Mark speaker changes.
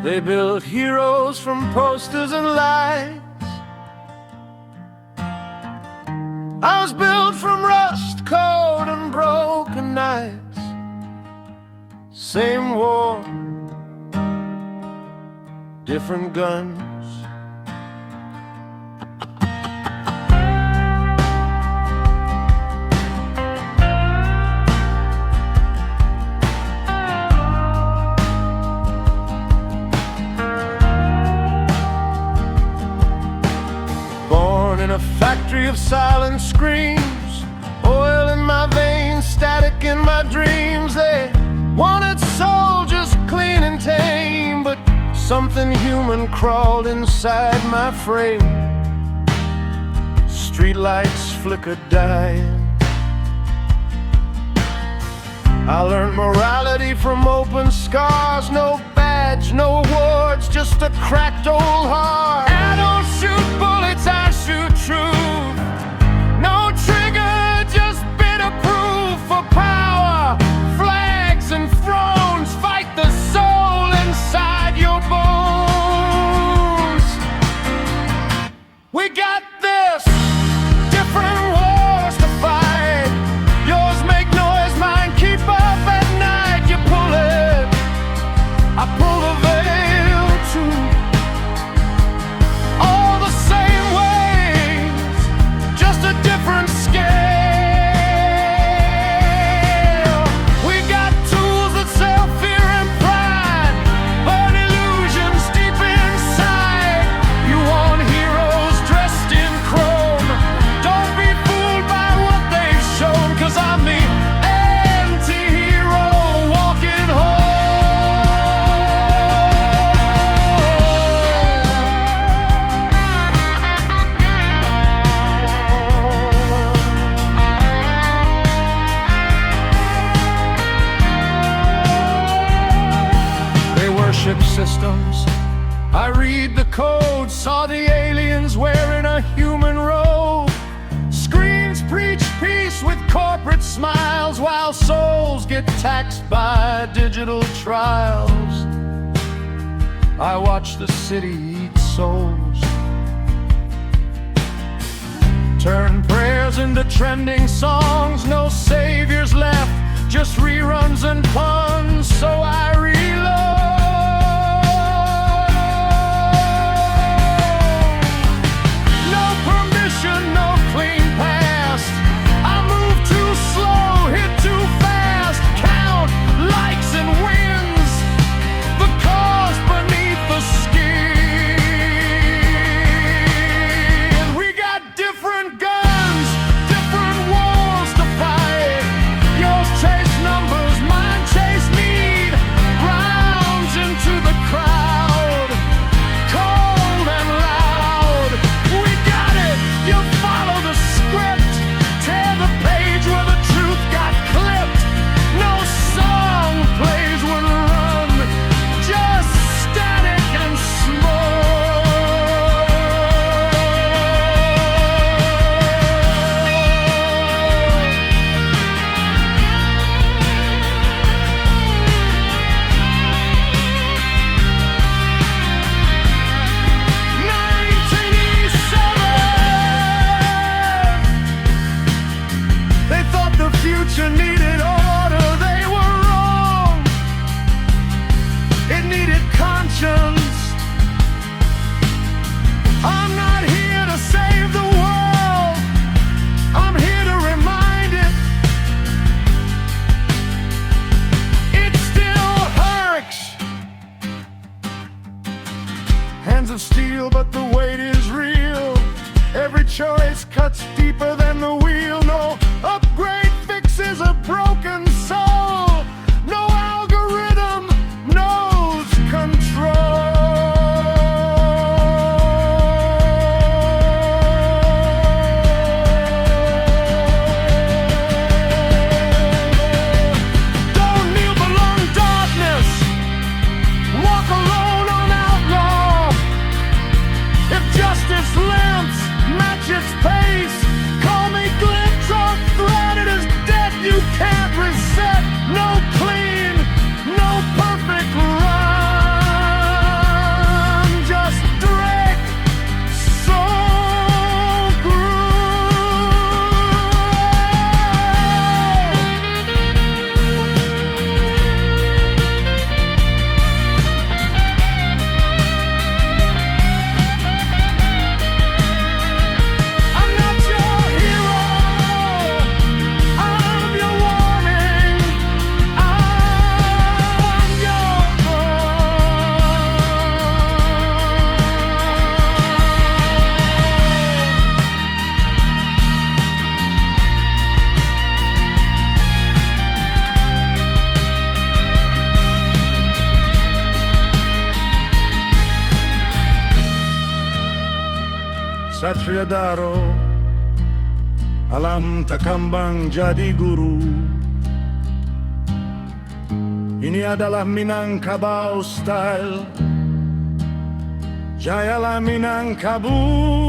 Speaker 1: They built heroes from posters and lights. I was built from rust, cold, and broken nights. Same war, different guns. Born in a factory of silent screams, oil in my veins, static in my dreams. They wanted soldiers clean and tame, but something human crawled inside my frame. Streetlights flickered dying. I learned morality from open scars. No badge, no awards, just a cracked old heart. I don't shoot bullets, I shoot truth. No trigger, just bitter proof for power. Flags and thrones fight the soul inside your bones. We got this, different wars to fight. Yours make noise, mine keep up at night. You pull it, I pull the veil too. All the same ways, just a different scale. We got tools that sell fear and pride, but illusions deep inside. You want heroes dressed in chrome. Don't be fooled by what they've shown, 'cause I'm the anti-hero walking They worship systems, I read the code. Saw the aliens wearing a human robe. Screens preach peace with corporate smiles, while souls get taxed by digital trials. I watch the city eat souls, turn prayers into trending songs. No saviors left, just reruns and puns. So I reload. No permission, no clean past. I move too slow, hit too fast. Count likes and wins, the cause beneath the skin. We got different guns, different wars to fight. Yours chase numbers, mine chase need. Rounds into the crowd, cold and loud. We got it, you follow the script. Tear the page where the truth got clipped. No song plays when run, just static and smoke. They thought the future needed order. They were wrong. It needed conscience. I'm not here to save the world, I'm here to remind it. It still hurts. Hands of steel, but the weight is real. Every choice cuts deeper than the wheel. No upgrade fixes a broken soul. No algorithm knows control. Don't kneel below darkness, walk alone on outlaw. If justice limps, match its pace. Call me glimpse or threat, it is dead. You can't reset, no
Speaker 2: Satria Daro, alam tak kambang jadi guru. Ini adalah Minangkabau style. Jayalah Minangkabau.